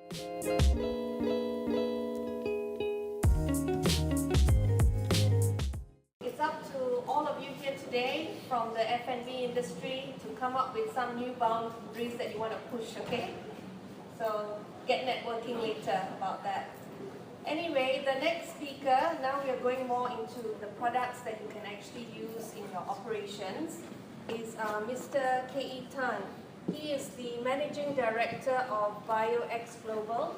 It's up to all of you here today from the F&B industry to come up with some new boundaries that you want to push, okay? So get networking later about that. Anyway, the next speaker, now we are going more into the products that you can actually use in your operations, is Mr. K.E. Tan. He is the Managing Director of BioX Global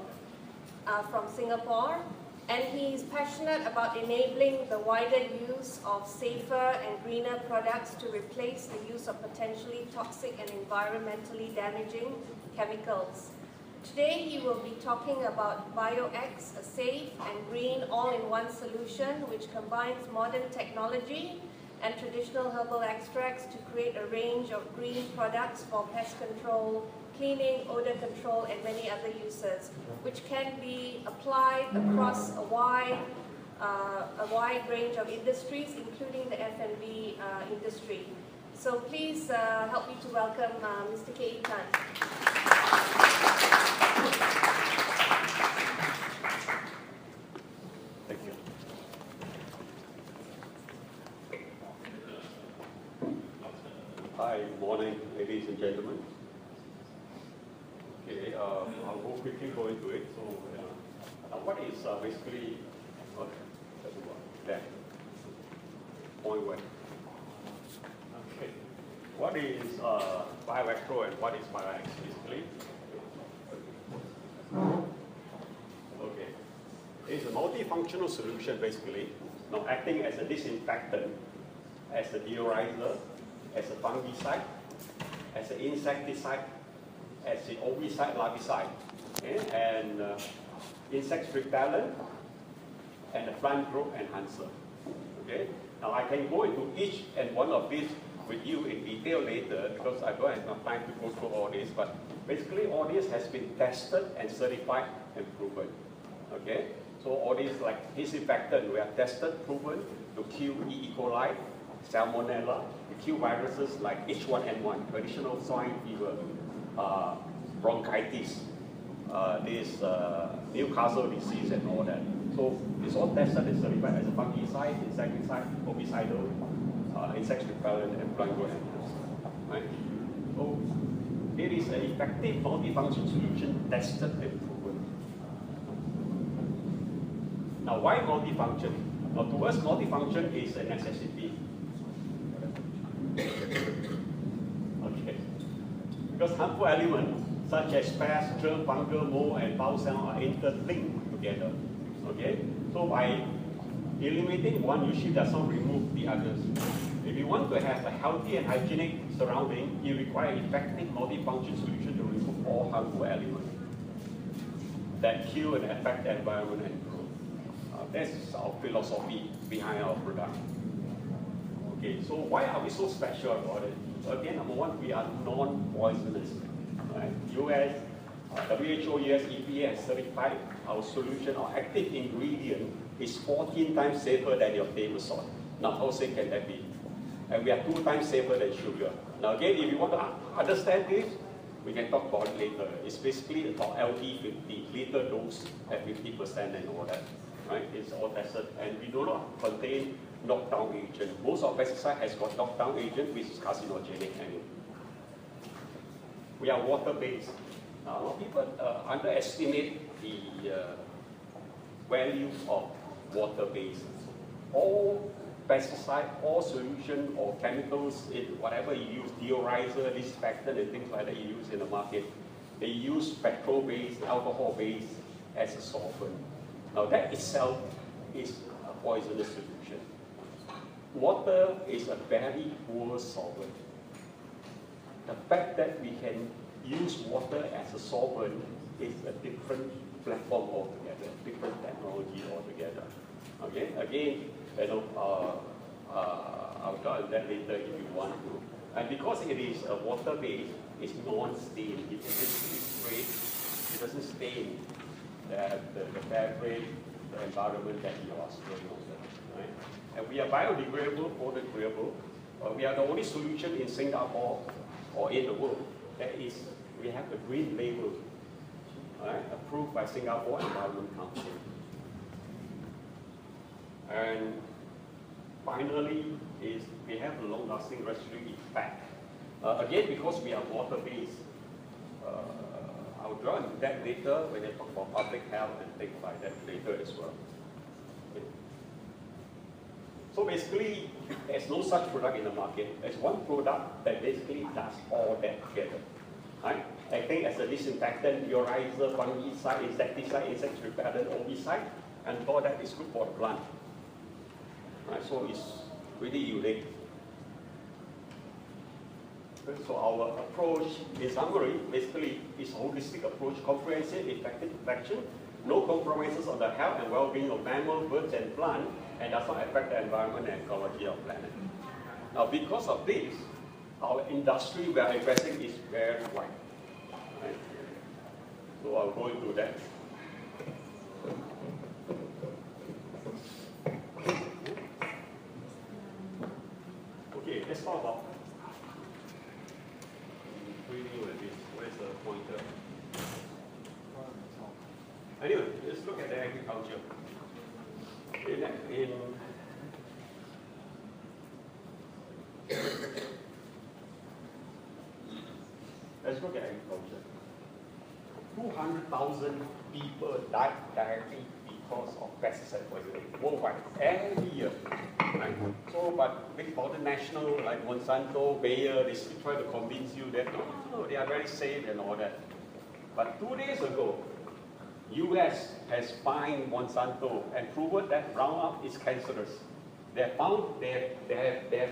from Singapore, and he is passionate about enabling the wider use of safer and greener products to replace the use of potentially toxic and environmentally damaging chemicals. Today he will be talking about BioX, a safe and green all-in-one solution which combines modern technology and traditional herbal extracts to create a range of green products for pest control, cleaning, odor control, and many other uses, which can be applied across a wide range of industries, including the F&B industry. So please help me to welcome Mr. K.E. Tan. Thank you. Hi, good morning, ladies and gentlemen. Okay, I'll quickly go into it. So, what is basically that point one? Okay, what is BioX Pro and what is BioX basically? Okay, it's a multifunctional solution basically, now acting as a disinfectant, as a deodorizer, as a fungicide, as an insecticide, as an ovicide, larvicide, okay? And insect repellent, and a plant growth enhancer. Okay? Now I can go into each and one of these with you in detail later because I don't have enough time to go through all this, but basically all this has been tested and certified and proven. Okay? So all these like disinfectant, we are tested, proven to kill E. coli, Salmonella, to kill viruses like H1N1, traditional swine fever, bronchitis, Newcastle disease and all that. So it's all tested and certified as a fungicide, insecticide, ovicidal, insect repellent, and plant growth enhancer. Right? So it is an effective multifunction solution tested and proven. Now why multifunction? Now to us multifunction is a necessity. Okay. Because harmful elements such as pest, germ, fungal, mold, and foul cell are interlinked together. Okay? So by eliminating one, usually does not remove the others. If you want to have a healthy and hygienic surrounding, you require effective multifunction solution to remove all harmful elements that kill and affect the environment and growth. That's our philosophy behind our product. Okay, so why are we so special about it? So again, number one, we are non-poisonous. Right? US, WHO, US, EPA has certified our solution, our active ingredient is 14 times safer than your table salt. Now, how safe can that be? And we are 2 times safer than sugar. Now again, if you want to understand this, we can talk about it later. It's basically about LD50, lethal dose at 50% and all that. Right? It's all tested, and we do not contain knockdown agent. Most of pesticide has got knockdown agent, which is carcinogenic anyway. We are water-based. Now, a lot of people underestimate the value of water-based. All pesticide, all solution or chemicals in whatever you use, deodorizer, disinfectant, and things like that you use in the market, they use petrol-based, alcohol-based as a solvent. Now that itself is a poisonous solution. Water is a very poor solvent. The fact that we can use water as a solvent is a different platform altogether, different technology altogether. Okay, again, you know, I'll talk about that later if you want to. And because it is a water-based, it's non-stain. It doesn't spray, it doesn't stain the fabric, the environment that you are spraying on. Right? And we are biodegradable, photodegradable. We are the only solution in Singapore or in the world that is, we have a green label. Right? A approved by Singapore Environment Council. And finally, is we have a long-lasting residual effect. Again, because we are water-based, I'll draw on that later when I talk about public health and things like that later as well. Okay. So basically, there's no such product in the market. There's one product that basically does all that together. Right? Acting as a disinfectant, deodorizer, fungicide, insecticide, insect repellent, herbicide, and all that is good for the plant. Right? So it's really unique. So our approach, in summary, basically is a holistic approach, comprehensive, effective protection, no compromises on the health and well-being of mammals, birds, and plants, and does not affect the environment and ecology of the planet. Now, because of this, our industry we are addressing is very wide. Right? So I'll go into that. Okay, let's talk about where's the pointer? Anyway, let's look at the agriculture. Let's look at agriculture. 200,000 people died directly because of pesticide poisoning worldwide every year. Right? So, but big multinational like Monsanto, Bayer, they still try to convince you that no, they are very safe and all that. But 2 days ago, US has fined Monsanto and proven that Roundup is cancerous. They have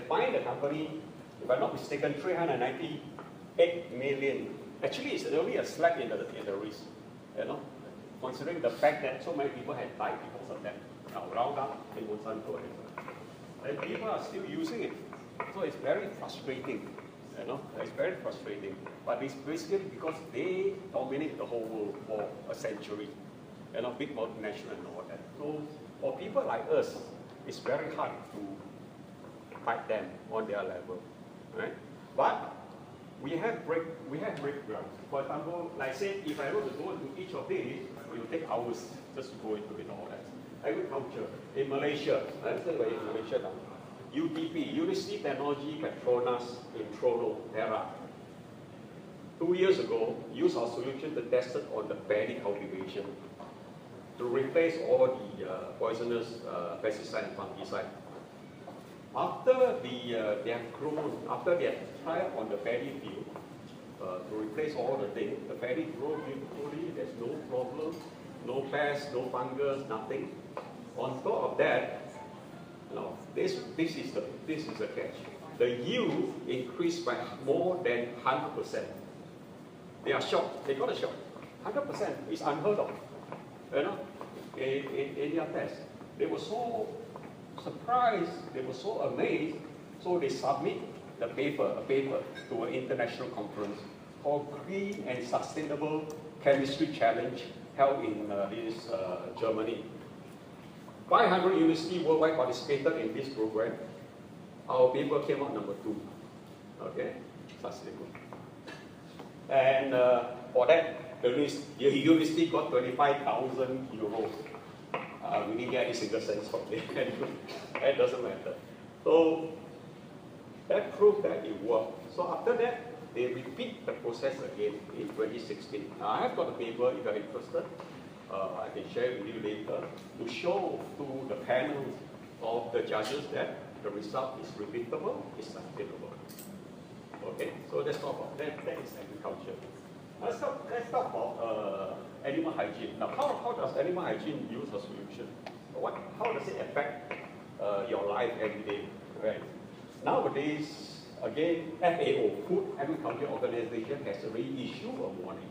fined the company, if I'm not mistaken, 398 million. Actually, it's only a slap in the wrist, you know, considering the fact that so many people had died because of that. Now, Roundup and Monsanto, and people are still using it. So it's very frustrating, you know, it's very frustrating. But it's basically because they dominate the whole world for a century, you know, big multinational and all that. So for people like us, it's very hard to fight them on their level, right? But we have breakdowns. For example, like say, if I were to go into each of these, it will take hours just to go into it all that. Agriculture in Malaysia, let's say in Malaysia now. UTP, University Technology Petronas in Trono, Perak. 2 years ago, used our solution to test it on the paddy cultivation to replace all the poisonous pesticide and fungicide. After they have grown, after they have tried on the paddy field to replace all the things, the paddy grows beautifully. There's no problem, no pest, no fungus, nothing. On top of that, no, this is the catch. The yield increased by more than 100%. They are shocked. They got a shock. 100% is unheard of. You know, in their test, they were so surprised. They were so amazed. So they submit a paper to an international conference called Green and Sustainable Chemistry Challenge held in Germany. 500 universities worldwide participated in this program. Our paper came out number 2. Okay, sustainable. And for that, the university got 25,000 euros. We didn't get any single cents from it. That doesn't matter. So that proved that it worked. So after that, they repeat the process again in 2016. Now I have got a paper if you're interested. I can share with you later to show to the panel of the judges that the result is repeatable, is sustainable. Okay, so let's talk about that. That is agriculture. Let's talk about animal hygiene. Now, how does animal hygiene use a solution? How does it affect your life every day? Right. Nowadays, again, FAO, Food Agriculture Organization, has already issued a warning.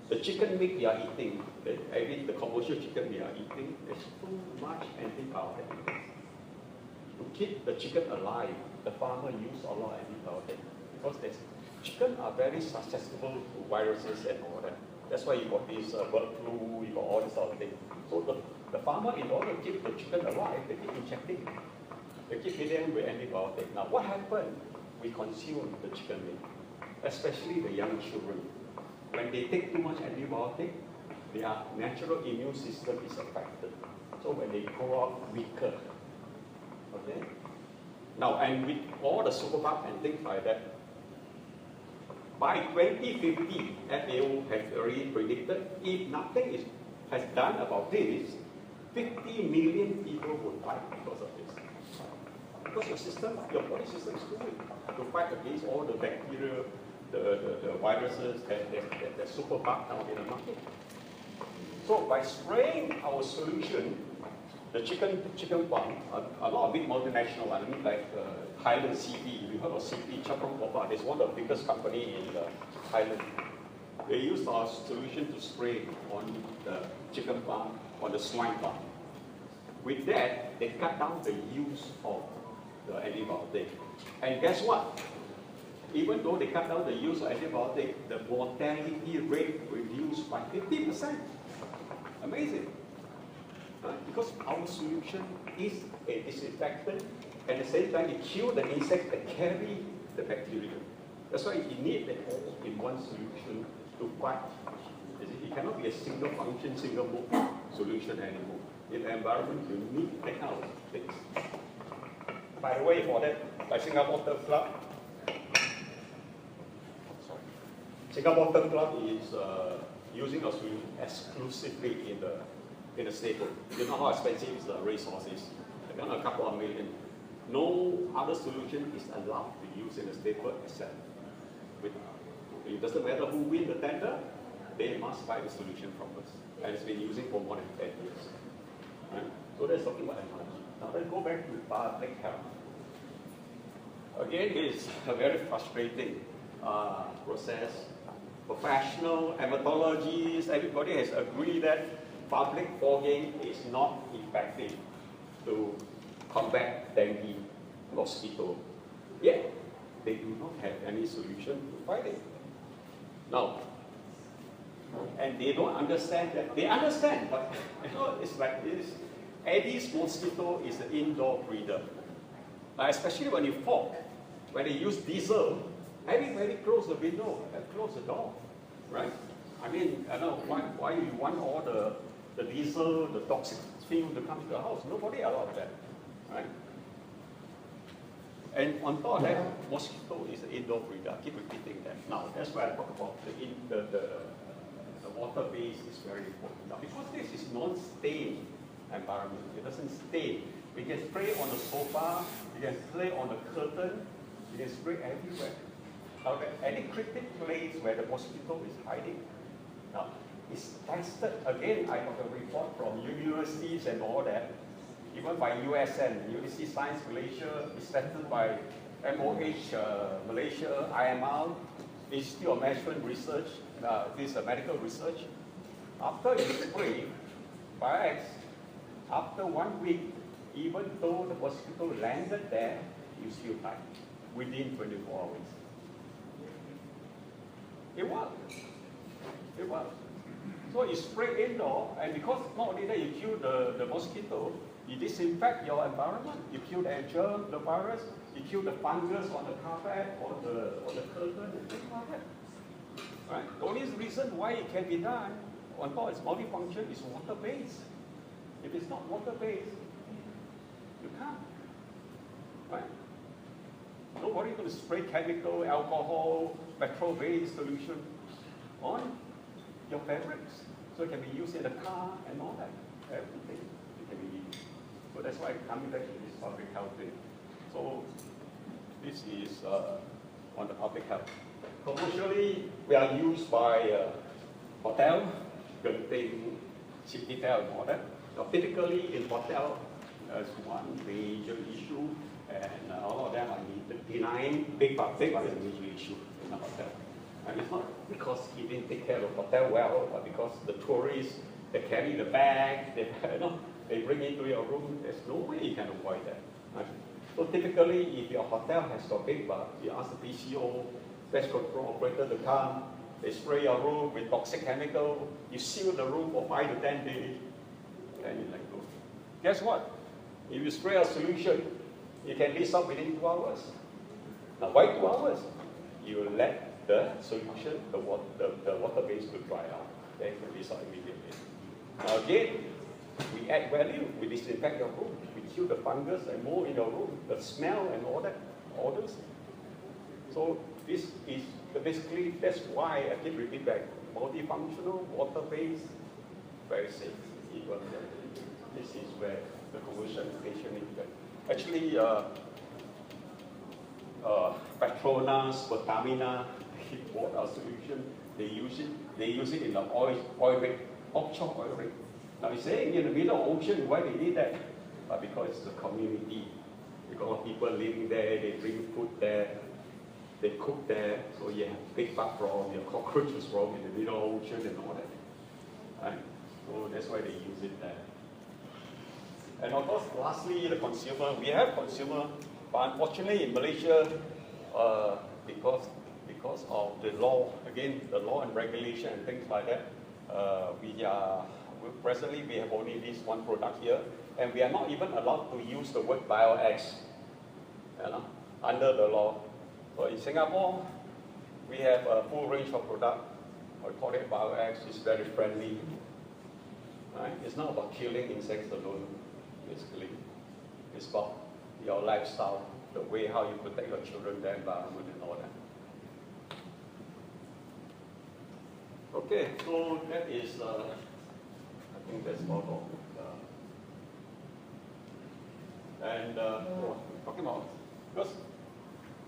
The chicken meat we are eating, the commercial chicken we are eating, there's too much antibiotics. To keep the chicken alive, the farmer use a lot of antibiotics because chicken are very susceptible to viruses and all that. That's why you got this bird flu, you got all this sort of thing. So the farmer, in order to keep the chicken alive, they keep injecting. They keep feeding them with antibiotics. Now, what happened? We consume the chicken meat, especially the young children. When they take too much antibiotic, their natural immune system is affected. So when they grow up weaker, okay? Now, and with all the superbug and things like that, by 2050, FAO has already predicted if nothing has done about this, 50 million people will die because of this. Because your system, your body system is too weak to fight against all the bacteria, the viruses, the superbug now in the market. So by spraying our solution, the chicken farm, a lot of big multinational, I mean like Thailand CP, if you heard of CP, Chaprong Kopa, it's one of the biggest company in Thailand. They use our solution to spray on the chicken farm, on the swine farm. With that, they cut down the use of the antibiotic. And guess what? Even though they cut down the use of antibiotic, the mortality rate reduced by 50%. Amazing. Because our solution is a disinfectant, and at the same time it kills the insects that carry the bacteria. That's why you need the all-in-one solution to fight. It cannot be a single function, single mode solution anymore. In the environment, you need that kind of things. By the way, for that, like Singapore Turf Club, Singapore Turf Club is using a solution exclusively in the staple. You know how expensive the racehorse is? A couple of million. No other solution is allowed to use in the staple except with. It doesn't matter who wins the tender, they must buy the solution from us. And it's been using for more than 10 years. Right? So that's talking about technology. Now let's go back to public health. Again, it's a very frustrating process. Professional hematologists, everybody has agreed that public fogging is not effective to combat dengue mosquito. Yet, they do not have any solution to fight it. Now, and they don't understand that. They understand, but you know, it's like this. Aedes mosquito is an indoor breeder. Especially when you fog, when they use diesel, everybody close the window and close the door, right? I mean, I know why you want all the diesel, the toxic fuel to come to the house. Nobody allowed that, right? And on top of that, mosquito is an indoor breeder. I keep repeating that. Now, that's why I talk about the water base is very important. Now, because this is non-stained environment, it doesn't stain. We can spray on the sofa, you can spray on the curtain, you can spray everywhere. Now, any critical place where the mosquito is hiding, now, it's tested. Again, I got a report from universities and all that, even by USN, University Science Malaysia, it's tested by MOH Malaysia, IMR, Institute of Management Research, this is medical research. After you spray, by after 1 week, even though the mosquito landed there, you still die within 24 hours. It worked. It worked. So you spray indoor, and because not only that you kill the mosquito, you disinfect your environment, you kill the germ, the virus, you kill the fungus on the carpet or the curtain and things like that. Right? The only reason why it can be done on top it's multifunction is water-based. If it's not water-based, you can't. Right? Nobody going to spray chemical, alcohol, petrol-based solution on your fabrics. So it can be used in the car and all that. Everything it can be used. So that's why coming back to this public health thing. So this is on the public health. Commercially, we are used by hotel, Genting, Citytel and all that. Now, typically in hotel, there's one major issue, and a lot of them are denying big but is a major issue in the hotel. And it's not because he didn't take care of the hotel well, but because the tourists, they carry the bag, they bring it into your room. There's no way you can avoid that. Right? So typically, if your hotel has got big bug, you ask the PCO, pest control operator to come, they spray your room with toxic chemical, you seal the room for 5 to 10 days, and you let go. Guess what? If you spray a solution, you can lease out within 2 hours. Now, why 2 hours? You let the solution, the water base to dry out. Then you can lease out immediately. Again, we add value, we disinfect your room, we kill the fungus and mold in your room, the smell and all that, odors. So this is basically, that's why I keep repeating back, multifunctional, water-based, very safe. Even this is where the commercial application is. Actually, Petronas, Pertamina, they bought our solution. They use it in the oil rig, offshore oil rig. Now you're saying in the middle of the ocean, why they did that? But because it's a community. Because people living there, they drink food there, they cook there, so you have big bug from your cockroaches from in the middle of the ocean and all that. Right? So that's why they use it there. And of course, lastly, the consumer. We have consumer, but unfortunately in Malaysia, because of the law, again, the law and regulation and things like that, presently we have only this one product here, and we are not even allowed to use the word BioX, under the law. So in Singapore, we have a full range of product. We call it BioX. It's very friendly. Right? It's not about killing insects alone, basically. It's about your lifestyle, the way how you protect your children, the environment, and all that. Okay, so that is, I think that's about all. Talking about, because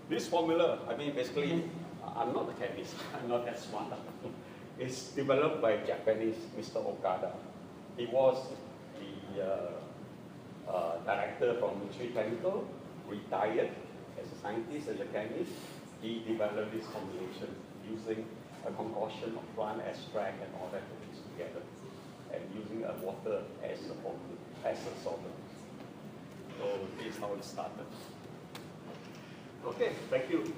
this formula, I mean, basically, I'm not a chemist, I'm not that smart. It's developed by Japanese Mr. Okada. He was the director from Mitsui Chemical, retired as a scientist, as a chemist. He developed this combination using a concoction of plant extract and all that to mix together, and using water as a solvent. So this is how it started. Okay, thank you.